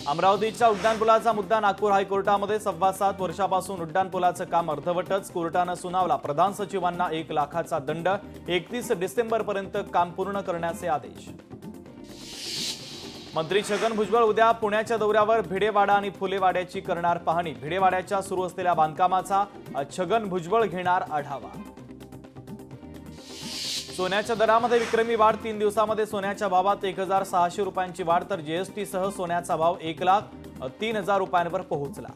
अमरावतीच्या उड्डाणपुलाचा मुद्दा नागपूर हायकोर्टामध्ये 7.25 वर्षापासून उड्डाणपुलाचं काम अर्धवटच. कोर्टानं सुनावला प्रधान सचिवांना 1 लाखाचा दंड. 31 डिसेंबरपर्यंत काम पूर्ण करण्याचे आदेश. मंत्री छगन भुजबळ उद्या पुण्याच्या दौऱ्यावर. भिडेवाडा आणि फुलेवाड्याची करणार पाहणी. भिडेवाड्याच्या सुरू असलेल्या बांधकामाचा छगन भुजबळ घेणार आढावा. सोन्याच्या दरामध्ये विक्रमी वाढ. 3 दिवसांमध्ये सोन्याच्या भावात 1600 रुपयांची वाढ, तर जीएसटी सह सोन्याचा भाव 1,03,000 रुपयांवर पोहोचला.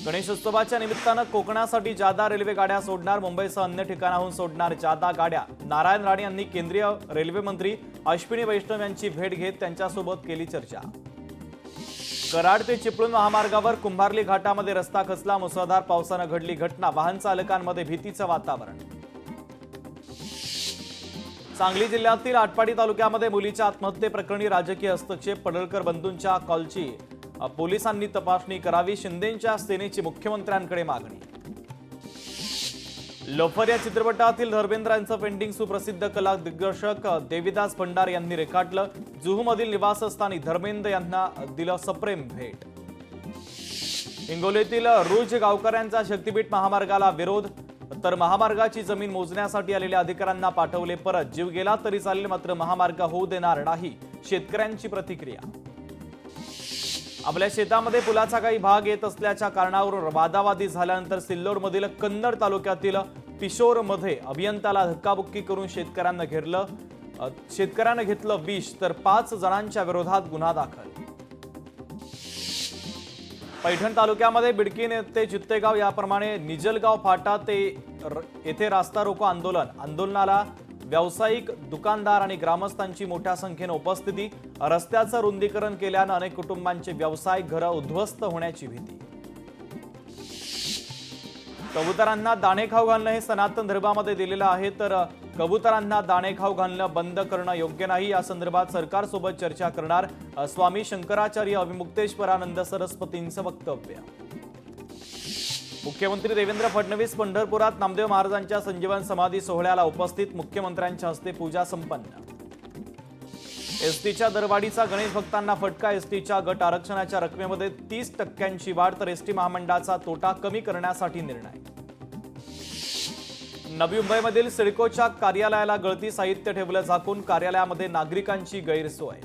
गणेशोत्सवाच्या निमित्तानं कोकणासाठी जादा रेल्वे गाड्या सोडणार. मुंबईसह अन्य ठिकाणाहून सोडणार जादा गाड्या. नारायण राणे यांनी केंद्रीय रेल्वे मंत्री अश्विनी वैष्णव यांची भेट घेत त्यांच्यासोबत केली चर्चा. कराड ते चिपळूण महामार्गावर कुंभारली घाटामध्ये रस्ता खचला. मुसळधार पावसानं घडली घटना. वाहन चालकांमध्ये भीतीचं वातावरण. सांगली जिल्ह्यातील आटपाडी तालुक्यामध्ये मुलीच्या आत्महत्येप्रकरणी राजकीय हस्तक्षेप. पडळकर बंधूंच्या कॉलची पोलिसांनी तपासणी करावी. शिंदेंच्या सेनेची मुख्यमंत्र्यांकडे मागणी. लोफर या चित्रपटातील धर्मेंद्रांचं पेंटिंग सुप्रसिद्ध कला दिग्दर्शक देविदास भंडार यांनी रेखाटलं. जुहूमधील निवासस्थानी धर्मेंद्र यांना दिलं सप्रेम भेट. हिंगोलीतील रुज गावकऱ्यांचा शक्तीपीठ महामार्गाला विरोध, तर महामार्गाची जमीन मोजण्यासाठी आलेल्या अधिकाऱ्यांना पाठवले परत. जीव गेला तरी चालेल, मात्र महामार्ग होऊ देणार नाही, शेतकऱ्यांची प्रतिक्रिया. आपल्या शेतामध्ये पुलाचा काही भाग येत असल्याच्या कारणावरून वादावादी झाल्यानंतर सिल्लोडमधील कन्नड तालुक्यातील पिशोरमध्ये अभियंत्याला धक्काबुक्की करून शेतकऱ्यानं घेतलं विष, तर 5 जणांच्या विरोधात गुन्हा दाखल. पैठण तालुक्यामध्ये बिडकी ते चित्तेगाव याप्रमाणे निजलगाव फाटा ते येथे रास्ता रोको आंदोलनाला व्यावसायिक, दुकानदार आणि ग्रामस्थांची मोठ्या संख्येने उपस्थिती. रस्त्याचं रुंदीकरण केल्यानं अनेक कुटुंबांचे व्यावसायिक घरं उद्ध्वस्त होण्याची भीती. कबुतरांना दाणे खाऊ घालणं हे सनातन धर्मामध्ये दिलेलं आहे, तर कबुतरांना दाणे खाऊ घालणं बंद करणं योग्य नाही. या संदर्भात सरकारसोबत चर्चा करणार. स्वामी शंकराचार्य अविमुक्तेश्वरानंद सरस्वतींचं वक्तव्य. मुख्यमंत्री देवेंद्र फडणवीस पंढरपुरात नामदेव महाराजांच्या संजीवन समाधी सोहळ्याला उपस्थित. मुख्यमंत्र्यांच्या हस्ते पूजा संपन्न. एसटीच्या दरवाढीचा गणेश भक्तांना फटका. एसटीच्या गट आरक्षणाच्या रकमेमध्ये 30% वाढ, तर एसटी महामंडळाचा तोटा कमी करण्यासाठी निर्णय. नवी मुंबईमधील सिडकोच्या कार्यालयाला गळती. साहित्य ठेवलं झाकून. कार्यालयामध्ये नागरिकांची गैरसोय.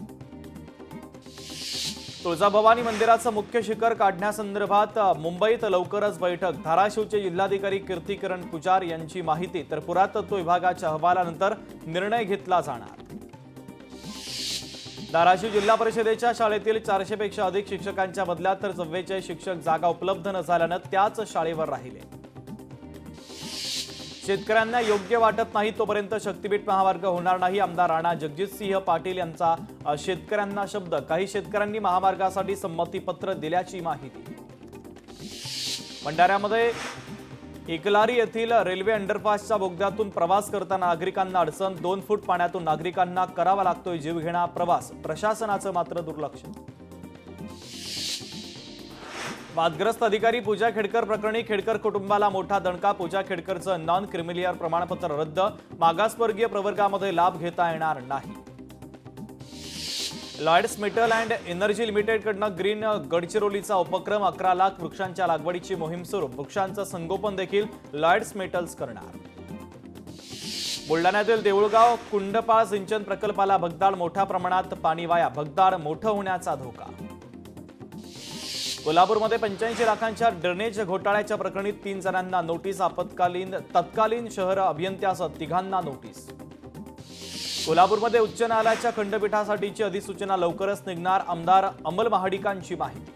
तुळजाभवानी मंदिराचं मुख्य शिखर काढण्यासंदर्भात मुंबईत लवकरच बैठक. धाराशिवचे जिल्हाधिकारी कीर्तिकिरण पुजार यांची माहिती, तर पुरातत्व विभागाच्या अहवालानंतर निर्णय घेतला जाणार. धाराशिव जिल्हा परिषदेच्या शाळेतील 400 पेक्षा अधिक शिक्षकांच्या बदल्यात, तर 44 शिक्षक जागा उपलब्ध न झाल्यानं त्याच शाळेवर राहिले. शेतकऱ्यांना योग्य वाटत नाही तोपर्यंत शक्तीपीठ महामार्ग होणार नाही. आमदार राणा जगजितसिंह पाटील यांचा शेतकऱ्यांना शब्द. काही शेतकऱ्यांनी महामार्गासाठी संमतीपत्र दिल्याची माहिती. भंडाऱ्यामध्ये एकलारी येथील रेल्वे अंडरपासच्या बोगद्यातून प्रवास करताना नागरिकांना अडचण. 2 फूट पाण्यातून नागरिकांना करावा लागतोय जीवघेणा प्रवास. प्रशासनाचं मात्र दुर्लक्ष. वादग्रस्त अधिकारी पूजा खेडकर प्रकरणी खेडकर कुटुंबाला मोठा दणका. पूजा खेडकरचं नॉन क्रिमिलियर प्रमाणपत्र रद्द. मागासवर्गीय प्रवर्गामध्ये लाभ घेता येणार नाही. लॉयड्स मेटल अँड एनर्जी लिमिटेडकडनं ग्रीन गडचिरोलीचा उपक्रम. 11 लाख वृक्षांच्या लागवडीची मोहीम सुरू. वृक्षांचं संगोपन देखील लॉयड्स मेटल्स करणार. बुलढाण्यातील देऊळगाव कुंडपाळ सिंचन प्रकल्पाला भगदाड. मोठ्या प्रमाणात पाणी वाया. भगदाड मोठं होण्याचा धोका. कोल्हापूरमध्ये 85 लाखांच्या ड्रेनेज घोटाळ्याच्या प्रकरणी 3 जणांना नोटीस. तत्कालीन शहर अभियंत्यासह 3घांना नोटीस. कोल्हापूरमध्ये उच्च न्यायालयाच्या खंडपीठासाठीची अधिसूचना लवकरच निघणार. आमदार अमल महाडिकांची माहिती.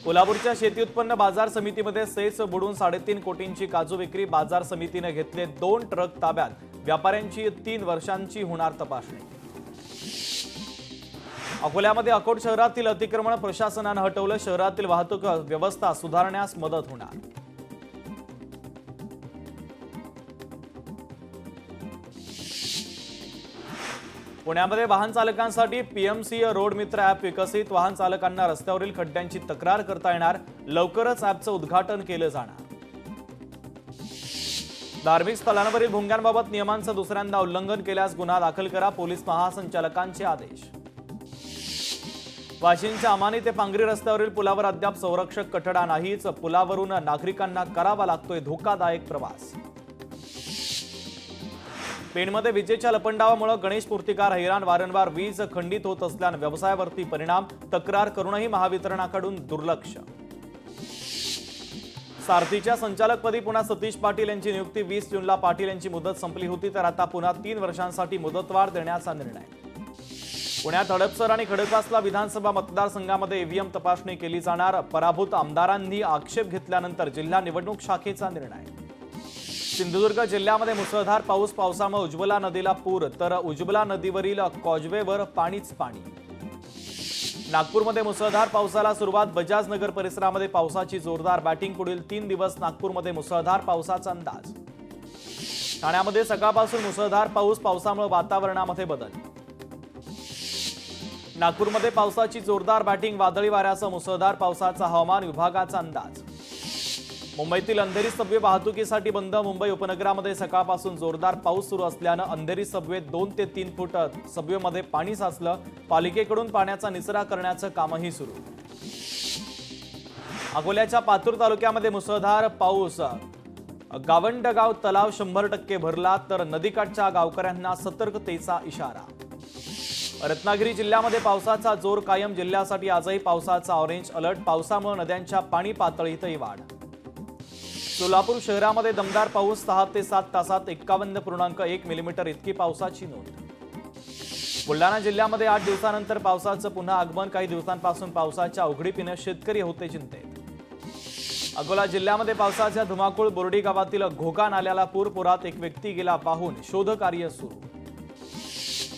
कोल्हापूरच्या शेती उत्पन्न बाजार समितीमध्ये सेस बुडून 3.5 कोटींची काजू विक्री. बाजार समितीने घेतले 2 ट्रक ताब्यात. व्यापाऱ्यांची 3 वर्षांची होणार तपासणी. अकोल्यामध्ये अकोट शहरातील अतिक्रमण प्रशासनानं हटवलं. शहरातील वाहतूक व्यवस्था सुधारण्यास मदत होणार. पुण्यामध्ये वाहन चालकांसाठी पीएमसी रोड मित्र ॲप विकसित. वाहन चालकांना रस्त्यावरील खड्ड्यांची तक्रार करता येणार. लवकरच ॲपचं उद्घाटन केलं जाणार. धार्मिक स्थळांवरील भोंग्यांबाबत नियमांचं दुसऱ्यांदा उल्लंघन केल्यास गुन्हा दाखल करा. पोलीस महासंचालकांचे आदेश. वाशिमच्या अमानी ते पांगरी रस्त्यावरील पुलावर अद्याप संरक्षक कठडा नाहीच. पुलावरून नागरिकांना करावा लागतोय धोकादायक प्रवास. पेणमध्ये विजेच्या लपंडावामुळे गणेश मूर्तिकार हैराण. वारंवार वीज खंडित होत असल्याने व्यवसायावरती परिणाम. तक्रार करूनही महावितरणाकडून दुर्लक्ष. सारथीच्या संचालकपदी पुन्हा सतीश पाटील यांची नियुक्ती. 20 जूनला पाटील यांची मुदत संपली होती, तर आता पुन्हा 3 वर्षांसाठी मुदतवाढ देण्याचा निर्णय. पुण्यात हडपसर आणि खडकवासला विधानसभा मतदारसंघामध्ये ईव्हीएम तपासणी केली जाणार. पराभूत आमदारांनी आक्षेप घेतल्यानंतर जिल्हा निवडणूक शाखेचा निर्णय. सिंधुदुर्ग जिल्ह्यामध्ये मुसळधार पाऊस. पावसामुळे उज्ज्वला नदीला पूर, तर उज्ज्वला नदीवरील कॉजवेवर पाणीच पाणी. नागपूरमध्ये मुसळधार पावसाला सुरुवात. बजाज नगर परिसरामध्ये पावसाची जोरदार बॅटिंग. पुढील 3 दिवस नागपूरमध्ये मुसळधार पावसाचा अंदाज. ठाण्यामध्ये सकाळपासून मुसळधार पाऊस. पावसामुळे वातावरणामध्ये बदल. नागपूरमध्ये पावसाची जोरदार बॅटिंग. वादळी वाऱ्यासह मुसळधार पावसाचा हवामान विभागाचा अंदाज. मुंबईतील अंधेरी सबवे वाहतुकीसाठी बंद. मुंबई उपनगरामध्ये सकाळपासून जोरदार पाऊस सुरू असल्यानं अंधेरी सबवे 2 ते 3 फूट सबवेमध्ये पाणी साचलं. पालिकेकडून पाण्याचा निचरा करण्याचं कामही सुरू. अकोल्याच्या पातूर तालुक्यामध्ये मुसळधार पाऊस. गावंडगाव तलाव 100% भरला, तर नदीकाठच्या गावकऱ्यांना सतर्कतेचा इशारा. रत्नागिरी जिल्ह्यामध्ये पावसाचा जोर कायम. जिल्ह्यासाठी आजही पावसाचा ऑरेंज अलर्ट. पावसामुळे नद्यांच्या पाणी पातळीतही वाढ. सोलापूर शहरामध्ये दमदार पाऊस. 6 ते 7 तासात 51.1 मिलीमीटर इतकी पावसाची नोंद. बुलढाणा जिल्ह्यामध्ये 8 दिवसानंतर पावसाचं पुन्हा आगमन. काही दिवसांपासून पावसाच्या उघडीपीने शेतकरी होते चिंतेत. अकोला जिल्ह्यामध्ये पावसाच्या धुमाकूळ. बोर्डी गावातील घोगा नाल्याला पूर. पुरात एक व्यक्ती गेला वाहून. शोधकार्य सुरू.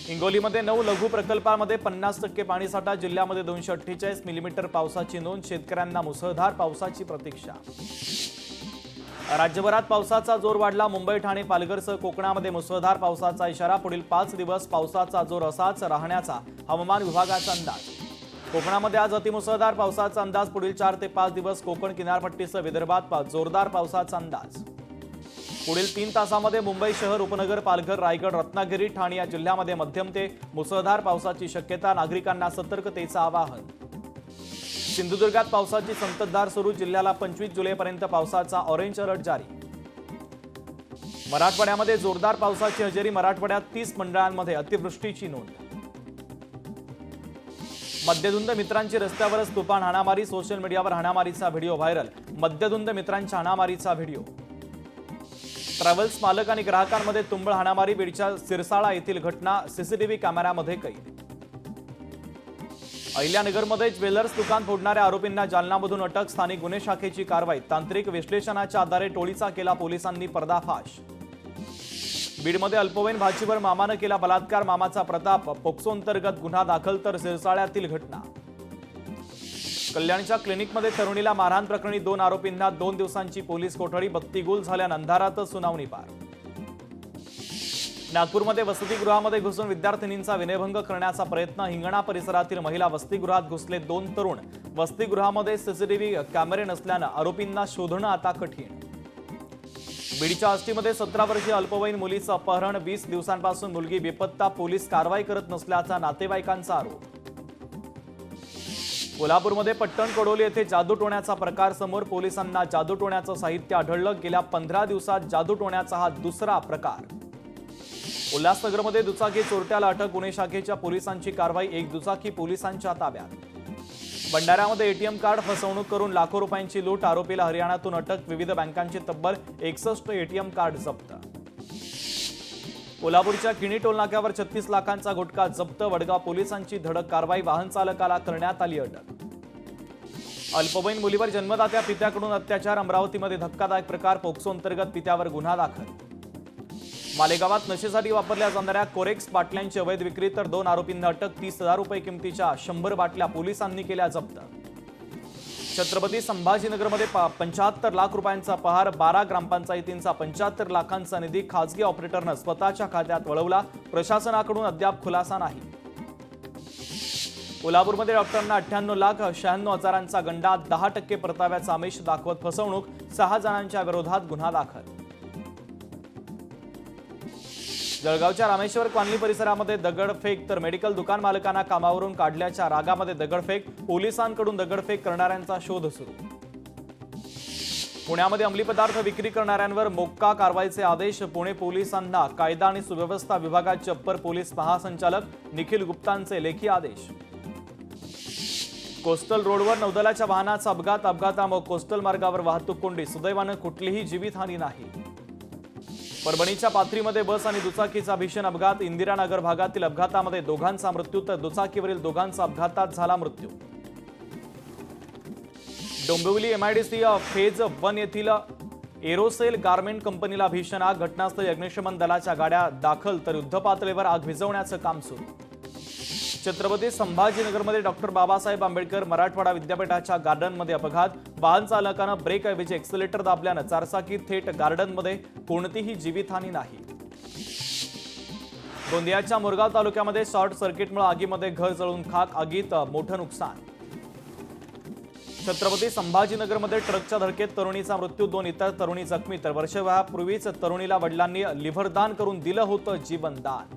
हिंगोलीमध्ये 9 लघु प्रकल्पांमध्ये 50% पाणीसाठा. जिल्ह्यामध्ये 248 मिलीमीटर पावसाची नोंद. शेतकऱ्यांना मुसळधार पावसाची प्रतीक्षा. राज्यभरात पावसाचा जोर वाढला. मुंबई, ठाणे, पालघरसह कोकणामध्ये मुसळधार पावसाचा इशारा. पुढील 5 दिवस पावसाचा जोर असाच राहण्याचा हवामान विभागाचा अंदाज. कोकणामध्ये आज अतिमुसळधार पावसाचा अंदाज. पुढील 4 ते 5 दिवस कोकण किनारपट्टीसह विदर्भात जोरदार पावसाचा अंदाज. पुढील 3 तासामध्ये मुंबई शहर, उपनगर, पालघर, रायगड, रत्नागिरी, ठाणे या जिल्ह्यामध्ये मध्यम ते मुसळधार पावसाची शक्यता. नागरिकांना सतर्कतेचं आवाहन. सिंधुदुर्गात पावसाची संततधार सुरू. जिल्ह्याला 25 जुलैपर्यंत पावसाचा ऑरेंज अलर्ट जारी. मराठवाड्यामध्ये जोरदार पावसाची हजेरी. मराठवाड्यात 30 मंडळांमध्ये अतिवृष्टीची नोंद. मद्यधुंद मित्रांची रस्त्यावरच तुफान हाणामारी. सोशल मीडियावर हाणामारीचा व्हिडिओ व्हायरल. मद्यधुंद मित्रांच्या हाणामारीचा व्हिडिओ. ट्रॅव्हल्स मालक आणि ग्राहकांमध्ये तुंबळ हाणामारी. बीडच्या सिरसाळा येथील घटना सीसीटीव्ही कॅमेऱ्यामध्ये कैद. अहिल्यानगरमध्ये ज्वेलर्स दुकान फोडणाऱ्या आरोपींना जालनामधून अटक. स्थानिक गुन्हे शाखेची कारवाई. तांत्रिक विश्लेषणाच्या आधारे टोळीचा केला पोलिसांनी पर्दाफाश. बीडमध्ये अल्पवयीन भाचीवर मामानं केला बलात्कार. मामाचा प्रताप. पोक्सो अंतर्गत गुन्हा दाखल. तर सिरसाळ्यातील घटना. कल्याणच्या क्लिनिकमध्ये तरुणीला मारहाण प्रकरणी 2 आरोपींना 2 दिवसांची पोलीस कोठडी. बत्तीगुल झाल्यानं अंधारातच सुनावणी पार. नागपूरमध्ये वसतिगृहामध्ये घुसून विद्यार्थिनींचा विनयभंग करण्याचा प्रयत्न. हिंगणा परिसरातील महिला वसतिगृहात घुसले 2 तरुण. वसतिगृहामध्ये सीसीटीव्ही कॅमेरे नसल्यानं आरोपींना शोधणं आता कठीण. बीडच्या आष्टीमध्ये 17 वर्षीय अल्पवयीन मुलीचं अपहरण. 20 दिवसांपासून मुलगी बेपत्ता. पोलीस कारवाई करत नसल्याचा नातेवाईकांचा आरोप. कोल्हापूरमध्ये पट्टण कोडोली येथे जादूटोण्याचा प्रकार समोर. पोलिसांना जादूटोण्याचं साहित्य आढळलं. गेल्या 15 दिवसात जादूटोण्याचा हा दुसरा प्रकार. उल्हासनगरमध्ये दुचाकी चोरट्याला अटक. गुन्हे शाखेच्या पोलिसांची कारवाई. 1 दुचाकी पोलिसांच्या ताब्यात. भंडाऱ्यामध्ये एटीएम कार्ड फसवणूक करून लाखो रुपयांची लूट. आरोपीला हरियाणातून अटक. विविध बँकांचे तब्बल 61 एटीएम कार्ड जप्त. कोल्हापूरच्या किणी टोलनाक्यावर 36 लाखांचा गुटखा जप्त. वडगाव पोलिसांची धडक कारवाई. वाहन चालकाला करण्यात आली अटक. अल्पवयीन मुलीवर जन्मदात्या पित्याकडून अत्याचार. अमरावतीमध्ये धक्कादायक प्रकार. पोक्सो अंतर्गत पित्यावर गुन्हा दाखल. मालेगावात नशेसाठी वापरल्या जाणाऱ्या कोरेक्स बाटल्यांची अवैध विक्री. तर 2 आरोपींना अटक. 30,000 रुपये किमतीच्या 100 बाटल्या पोलिसांनी केल्या जप्त. छत्रपती संभाजीनगरमध्ये 75 लाख रुपयांचा पहार. 12 ग्रामपंचायतींचा 75 लाखांचा निधी खासगी ऑपरेटरनं स्वतःच्या खात्यात वळवला. प्रशासनाकडून अद्याप खुलासा नाही. कोल्हापूरमध्ये डॉक्टरांना 98,96,000चा गंडा. 10% परताव्याचा आमिष दाखवत फसवणूक. 6 जणांच्या विरोधात गुन्हा दाखल. जळगावच्या रामेश्वर कॉलनी परिसरामध्ये दगडफेक तर मेडिकल दुकान मालकांना कामावरून काढल्याच्या रागामध्ये दगडफेक, पोलिसांकडून दगडफेक करणाऱ्यांचा शोध सुरू। पुण्यामध्ये अंमली पदार्थ विक्री करणाऱ्यांवर मोक्का कारवाईचे आदेश। पुणे पोलिसांना कायदा आणि सुव्यवस्था विभागाचे अप्पर पोलीस महासंचालक निखिल गुप्तांचे लेखी आदेश। कोस्टल रोडवर नौदलाच्या वाहनाचा अपघातामुळे कोस्टल मार्गावर वाहतूक कोंडी, सुदैवानं कुठलीही जीवितहानी नाही। परभणीच्या पाथरीमध्ये बस आणि दुचाकीचा भीषण अपघात, इंदिरानगर भागातील अपघातामध्ये दोघांचा मृत्यू तर दुचाकीवरील दोघांचा अपघातात झाला मृत्यू। डोंबिवली एमआयडीसी फेज 1 येथील एरोसेल गारमेंट कंपनीला भीषण आग, घटनास्थळी अग्निशमन दलाच्या गाड्या दाखल तर युद्धपातळीवर आग विझवण्याचं काम सुरू। छत्रपती संभाजीनगरमध्ये डॉक्टर बाबासाहेब आंबेडकर मराठवाडा विद्यापीठाच्या गार्डनमध्ये अपघात, वाहन चालकानं ब्रेकऐवजी एक्सेलेटर दाबल्यानं चारचाकी थेट गार्डनमध्ये, कोणतीही जीवितहानी नाही। गोंदियाच्या मोरगाव तालुक्यामध्ये शॉर्ट सर्किटमुळे आगीमध्ये घर जळून खाक, आगीत मोठं नुकसान। छत्रपती संभाजीनगरमध्ये ट्रकच्या धडकेत तरुणीचा मृत्यू, 2 इतर तरुणी जखमी तर वर्षभरापूर्वीच तरुणीला वडिलांनी लिव्हरदान करून दिलं होतं जीवनदान।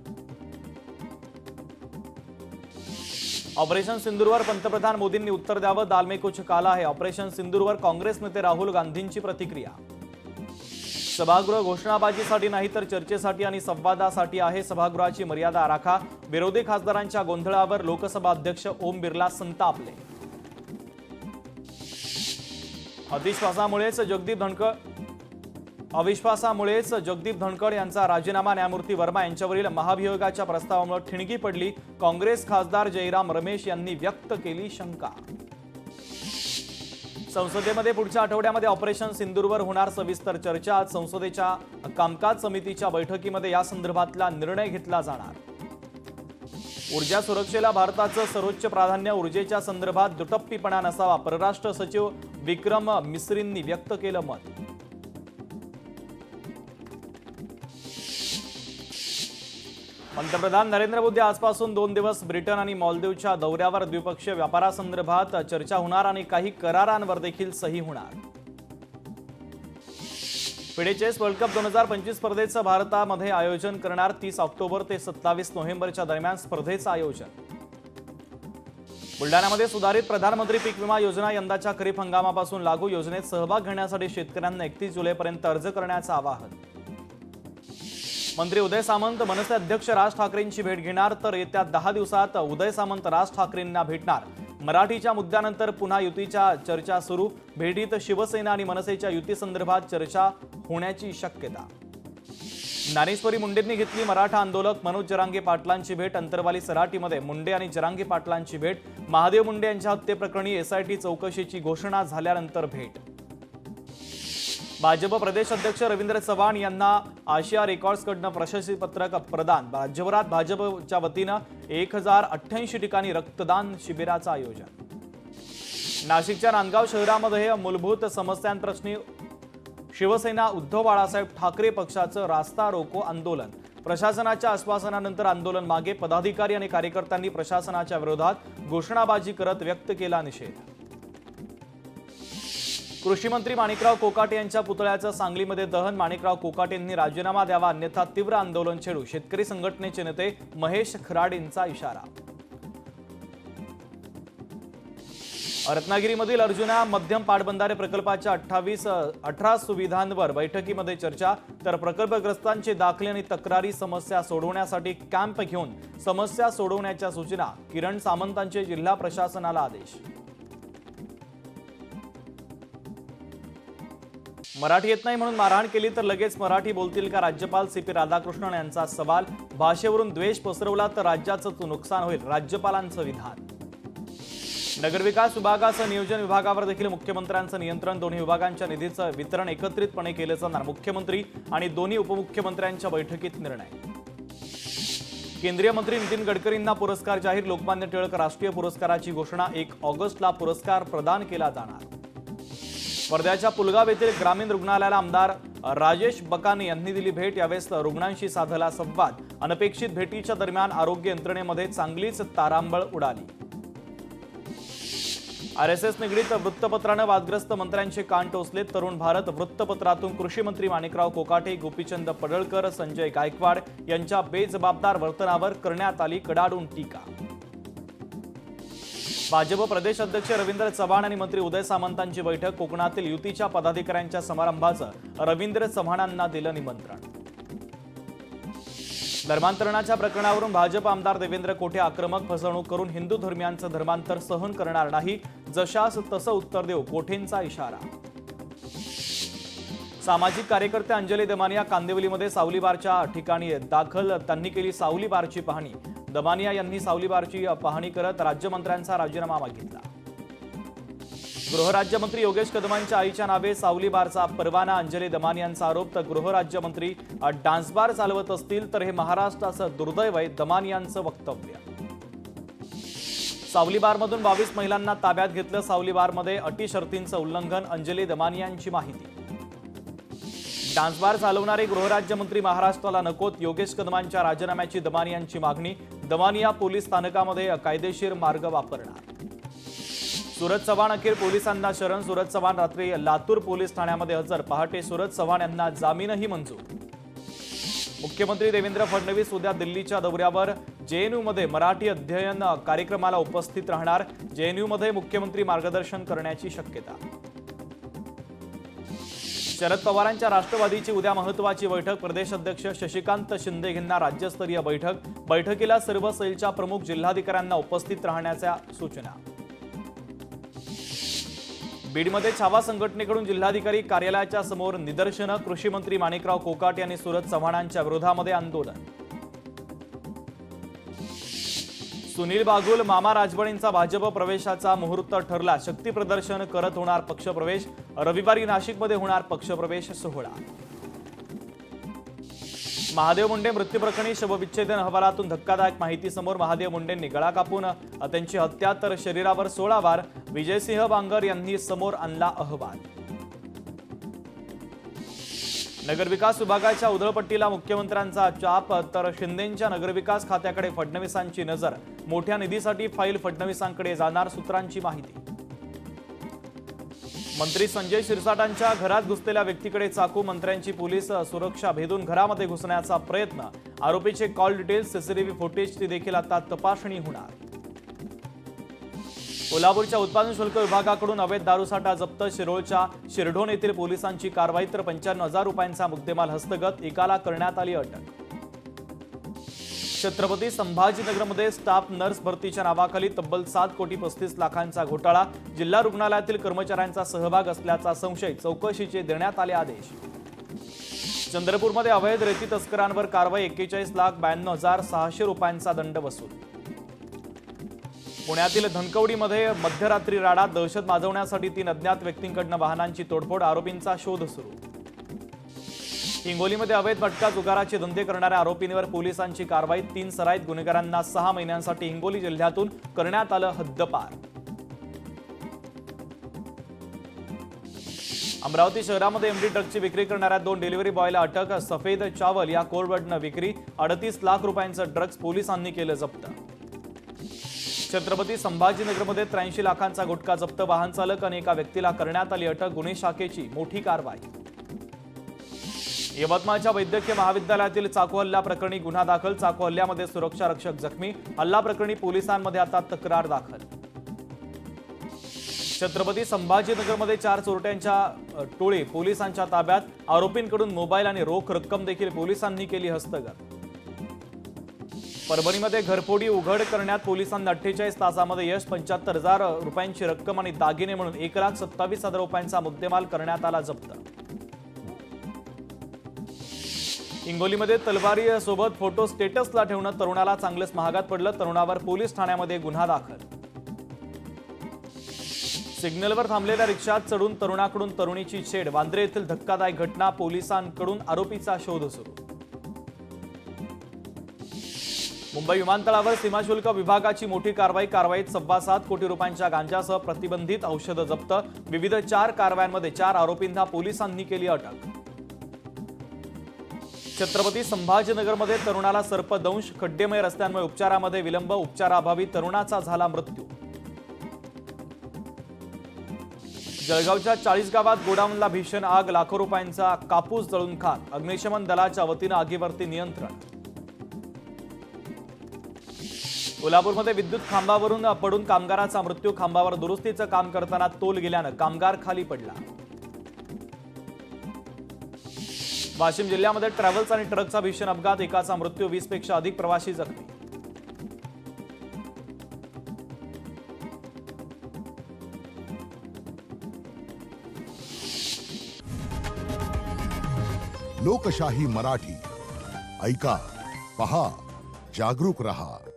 ऑपरेशन सिंदूरवर पंतप्रधान मोदींनी उत्तर द्यावं, दाल में कुछ काला है। ऑपरेशन सिंदूरवर काँग्रेस नेते राहुल गांधींची प्रतिक्रिया। सभागृह घोषणाबाजीसाठी नाही तर चर्चेसाठी आणि संवादासाठी आहे, सभागृहाची मर्यादा राखा। विरोधी खासदारांच्या गोंधळावर लोकसभा अध्यक्ष ओम बिर्ला संतापले। अविश्वासामुळेच जगदीप धनखड यांचा राजीनामा, न्यायमूर्ती वर्मा यांच्यावरील महाभियोगाच्या प्रस्तावामुळे ठिणगी पडली, काँग्रेस खासदार जयराम रमेश यांनी व्यक्त केली शंका। संसदेमध्ये पुढच्या आठवड्यामध्ये ऑपरेशन सिंदूरवर होणार सविस्तर चर्चा, आज संसदेच्या कामकाज समितीच्या बैठकीमध्ये या संदर्भातला निर्णय घेतला जाणार। ऊर्जा सुरक्षेला भारताचं सर्वोच्च प्राधान्य, ऊर्जेच्या संदर्भात दुटप्पीपणा नसावा, परराष्ट्र सचिव विक्रम मिस्रींनी व्यक्त केलं मत। पंतप्रधान नरेंद्र मोदी आजपासून 2 दिवस ब्रिटन आणि मालदीवच्या दौऱ्यावर, द्विपक्षीय व्यापारासंदर्भात चर्चा होणार आणि काही करारांवर देखील सही होणार। फिडे चेस वर्ल्ड कप 2025 स्पर्धेचं भारतामध्ये आयोजन करणार, 30 ऑक्टोबर ते 27 नोव्हेंबरच्या दरम्यान स्पर्धेचं आयोजन। बुलढाण्यामध्ये सुधारित प्रधानमंत्री पीक विमा योजना यंदाच्या खरीप हंगामापासून लागू, योजनेत सहभाग घेण्यासाठी शेतकऱ्यांना 31 जुलैपर्यंत अर्ज करण्याचं आवाहन। मंत्री उदय सामंत मनसे अध्यक्ष राज ठाकरेंची भेट घेणार तर येत्या 10 दिवसात उदय सामंत राज ठाकरेंना भेटणार। मराठीच्या मुद्द्यानंतर पुन्हा युतीच्या चर्चा सुरू, भेटीत शिवसेना आणि मनसेच्या युतीसंदर्भात चर्चा होण्याची शक्यता। ज्ञानेश्वरी मुंडेंनी घेतली मराठा आंदोलक मनोज जरांगे पाटलांची भेट, अंतरवाली सराटीमध्ये मुंडे आणि जरांगे पाटलांची भेट। महादेव मुंडे यांच्या हत्येप्रकरणी एसआयटी चौकशीची घोषणा झाल्यानंतर भेट। भाजप प्रदेश अध्यक्ष रवींद्र चव्हाण यांना आशिया रेकॉर्ड्सकडनं प्रशस्ती पत्रक प्रदान, राज्यभरात भाजपच्या वतीनं 1088 ठिकाणी रक्तदान शिबिराचं आयोजन। नाशिकच्या नांदगाव शहरामध्ये मूलभूत समस्यांप्रश्नी शिवसेना उद्धव बाळासाहेब ठाकरे पक्षाचं रास्ता रोको आंदोलन, प्रशासनाच्या आश्वासनानंतर आंदोलन मागे, पदाधिकारी आणि कार्यकर्त्यांनी प्रशासनाच्या विरोधात घोषणाबाजी करत व्यक्त केला निषेध। कृषी मंत्री माणिकराव कोकाटे यांच्या पुतळ्याचं सांगलीमध्ये दहन, माणिकराव कोकाटेंनी राजीनामा द्यावा अन्यथा तीव्र आंदोलन छेडू, शेतकरी संघटनेचे नेते महेश खराडेंचा इशारा। रत्नागिरीमधील अर्जुना मध्यम पाटबंधारे प्रकल्पाच्या 18 सुविधांवर बैठकीमध्ये चर्चा, तर प्रकल्पग्रस्तांचे दाखले आणि तक्रारी समस्या सोडवण्यासाठी कॅम्प घेऊन समस्या सोडवण्याच्या सूचना, किरण सामंतांचे जिल्हा प्रशासनाला आदेश। मराठी येत नाही म्हणून मारहाण केली तर लगेच मराठी बोलतील का, राज्यपाल सीपी राधाकृष्णन यांचा सवाल, भाषेवरून द्वेष पसरवला तर राज्याचं नुकसान होईल, राज्यपालांचं विधान। नगरविकास विभागासह नियोजन विभागावर देखील मुख्यमंत्र्यांचं नियंत्रण, दोन्ही विभागांच्या निधीचं वितरण एकत्रितपणे केलं जाणार, मुख्यमंत्री आणि दोन्ही उपमुख्यमंत्र्यांच्या बैठकीत निर्णय। केंद्रीय मंत्री नितीन गडकरींना पुरस्कार जाहीर, लोकमान्य टिळक राष्ट्रीय पुरस्काराची घोषणा, 1 ऑगस्टला पुरस्कार प्रदान केला जाणार। वर्ध्याच्या पुलगाव येथील ग्रामीण रुग्णालयाला आमदार राजेश बकाने यांनी दिली भेट, यावेळेस रुग्णांशी साधला संवाद, अनपेक्षित भेटीच्या दरम्यान आरोग्य यंत्रणेमध्ये चांगलीच तारांबळ उडाली। RSS निगडीत वृत्तपत्रानं वादग्रस्त मंत्र्यांचे कान टोचले. तरुण भारत वृत्तपत्रातून कृषी मंत्री माणिकराव कोकाटे, गोपीचंद पडळकर, संजय गायकवाड यांच्या बेजबाबदार वर्तनावर करण्यात आली कडाडून टीका. भाजप प्रदेश अध्यक्ष रवींद्र चव्हाण आणि मंत्री उदय सामंतांची बैठक. कोकणातील युतीच्या पदाधिकाऱ्यांच्या समारंभाचं रवींद्र चव्हाणांना दिलं निमंत्रण. धर्मांतरणाच्या प्रकरणावरून भाजप आमदार देवेंद्र कोठे आक्रमक. फसवणूक करून हिंदू धर्मियांचं धर्मांतर सहन करणार नाही, जशास तसं उत्तर देऊ, कोठेंचा इशारा. सामाजिक कार्यकर्ते अंजली दमानिया कांदिवलीमध्ये सावली बारच्या ठिकाणी दाखल. त्यांनी केली सावली बारची पाहणी. दमानिया यांनी सावली बारची पाहणी करत राज्यमंत्र्यांचा राजीनामा मागितला. गृहराज्यमंत्री योगेश कदमांच्या आईच्या नावे सावली बारचा परवाना. अंजली दमानियांचा आरोप. तर गृहराज्यमंत्री डान्स बार चालवत असतील तर हे महाराष्ट्राचं दुर्दैव आहे, दमानियांचं वक्तव्य. सावली बारमधून 22 महिलांना ताब्यात घेतलं. सावली बारमध्ये अटी शर्तींचं उल्लंघन. अंजली दमानियांची माहिती. डान्स बार चालवणारे गृहराज्यमंत्री महाराष्ट्राला नकोत. योगेश कदमांच्या राजीनाम्याची दमानियांची मागणी. दमानिया पोलीस स्थानकामध्ये कायदेशीर मार्ग वापरणार. सूरज चव्हाण अखेर पोलिसांना शरण. सूरज चव्हाण रात्री लातूर पोलीस ठाण्यामध्ये हजर. पहाटे सूरज चव्हाण यांना जामीनही मंजूर. मुख्यमंत्री देवेंद्र फडणवीस उद्या दिल्लीच्या दौऱ्यावर. JNUमध्ये मराठी अध्ययन कार्यक्रमाला उपस्थित राहणार. JNUमध्ये मुख्यमंत्री मार्गदर्शन करण्याची शक्यता. शरद पवारांच्या राष्ट्रवादीची उद्या महत्त्वाची बैठक. प्रदेश अध्यक्ष शशिकांत शिंदे यांना राज्यस्तरीय बैठक. बैठकीला सर्व सेलच्या प्रमुख जिल्हाधिकाऱ्यांना उपस्थित राहण्याच्या सूचना. बीडमध्ये छावा संघटनेकडून जिल्हाधिकारी कार्यालयाच्या समोर निदर्शनं. कृषी मंत्री माणिकराव कोकाटे आणि सूरज चव्हाणांच्या विरोधामध्ये आंदोलन. सुनील बागुल, मामा राजबणींचा भाजप प्रवेशाचा मुहूर्त ठरला. शक्ती प्रदर्शन करत होणार पक्षप्रवेश. रविवारी नाशिकमध्ये होणार पक्षप्रवेश सोहळा. महादेव मुंडे मृत्यूप्रकरणी शवविच्छेदन अहवालातून धक्कादायक माहिती समोर. महादेव मुंडेंनी गळा कापून त्यांची हत्या, तर शरीरावर 16 वार. विजयसिंह बांगर यांनी समोर आणला अहवाल. नगरविकास विभागाच्या उधळपट्टीला मुख्यमंत्र्यांचा चाप, तर शिंदेंच्या नगरविकास खात्याकडे फडणवीसांची नजर. मोठ्या निधीसाठी फाईल फडणवीसांकडे जाणार, सूत्रांची माहिती. मंत्री संजय शिरसाटांच्या घरात घुसलेल्या व्यक्तीकडे चाकू. मंत्र्यांची पोलीस सुरक्षा भेदून घरामध्ये घुसण्याचा प्रयत्न. आरोपीचे कॉल डिटेल्स, सीसीटीव्ही फुटेजची देखील आता तपासणी होणार. कोल्हापूरच्या उत्पादन शुल्क विभागाकडून अवैध दारूसाठा जप्त. शिरोळच्या शिरढोण येथील पोलिसांची कारवाई. तर 95,000 रुपयांचा मुद्देमाल हस्तगत. एकाला करण्यात आली अटक. छत्रपती संभाजीनगरमध्ये स्टाफ नर्स भरतीच्या नावाखाली तब्बल 7 कोटी 35 लाखांचा घोटाळा. जिल्हा रुग्णालयातील कर्मचाऱ्यांचा सहभाग असल्याचा संशय. चौकशीचे देण्यात आले आदेश. चंद्रपूरमध्ये अवैध रेती तस्करांवर कारवाई. 41,92,600 रुपयांचा दंड वसूल. पुण्यातील धनकवडीमध्ये मध्यरात्री राडा. दहशत माजवण्यासाठी 3 अज्ञात व्यक्तींकडून वाहनांची तोडफोड. आरोपींचा शोध सुरू. हिंगोलीमध्ये अवैध मटका जुगाराचे धंदे करणाऱ्या आरोपींवर पोलिसांची कारवाई. 3 सराईत गुन्हेगारांना 6 महिन्यांसाठी हिंगोली जिल्ह्यातून करण्यात आलं हद्दपार. अमरावती शहरामध्ये एमडी ड्रग्जची विक्री करणाऱ्या 2 डिलिव्हरी बॉयला अटक. सफेद चावल या कोडवर्डनं विक्री. 38 लाख रुपयांचं ड्रग्ज पोलिसांनी केलं जप्त. छत्रपती संभाजीनगरमध्ये 83 लाखांचा गुटखा जप्त. वाहन चालक आणि एका व्यक्तीला करण्यात आली अटक. गुन्हे शाखेची मोठी कारवाई. यवतमाळच्या वैद्यकीय महाविद्यालयातील चाकू हल्ला प्रकरणी गुन्हा दाखल. चाकू हल्ल्यामध्ये सुरक्षा रक्षक जखमी. हल्ला प्रकरणी पोलिसांमध्ये आता तक्रार दाखल. छत्रपती संभाजीनगरमध्ये 4 चोरट्यांच्या टोळी पोलिसांच्या ताब्यात. आरोपींकडून मोबाईल आणि रोख रक्कम देखील पोलिसांनी केली हस्तगत. परभणीमध्ये घरफोडी उघड करण्यात पोलिसांना 48 तासामध्ये यश. 75,000 रुपयांची रक्कम आणि दागिने म्हणून 1,27,000 रुपयांचा मुद्देमाल करण्यात आला जप्त. हिंगोलीमध्ये तलवारी सोबत फोटो स्टेटसला ठेवणं तरुणाला चांगलंच महागात पडलं. तरुणावर पोलीस ठाण्यामध्ये गुन्हा दाखल. सिग्नलवर थांबलेल्या रिक्षात चढून तरुणाकडून तरुणीची छेड. वांद्रे येथील धक्कादायक घटना. पोलिसांकडून आरोपीचा शोध सुरू. मुंबई विमानतळावर सीमाशुल्क विभागाची मोठी कारवाई. कारवाईत 7.25 कोटी रुपयांच्या गांजासह प्रतिबंधित औषधं जप्त. विविध 4 कारवायांमध्ये 4 आरोपींना पोलिसांनी केली अटक. छत्रपती संभाजीनगरमध्ये तरुणाला सर्पदंश. खड्डेमय रस्त्यांमुळे उपचारामध्ये विलंब. उपचाराअभावी तरुणाचा झाला मृत्यू. जळगावच्या 40 गावात गोडाऊनला भीषण आग, लाखो रुपयांचा कापूस जळून खाक. अग्निशमन दलाच्या वतीनं आगीवरती नियंत्रण. कोल्हापूरमध्ये विद्युत खांबावरून पडून कामगाराचा मृत्यू. खांबावर दुरुस्तीचं काम करताना तोल गेल्यानं कामगार खाली पडला. वाशिम जिल्ह्यामध्ये ट्रॅव्हल्स आणि ट्रकचा भीषण अपघात, एकाचा मृत्यू, 20 पेक्षा अधिक प्रवासी जखमी. लोकशाही मराठी ऐका, पहा, जागरूक रहा.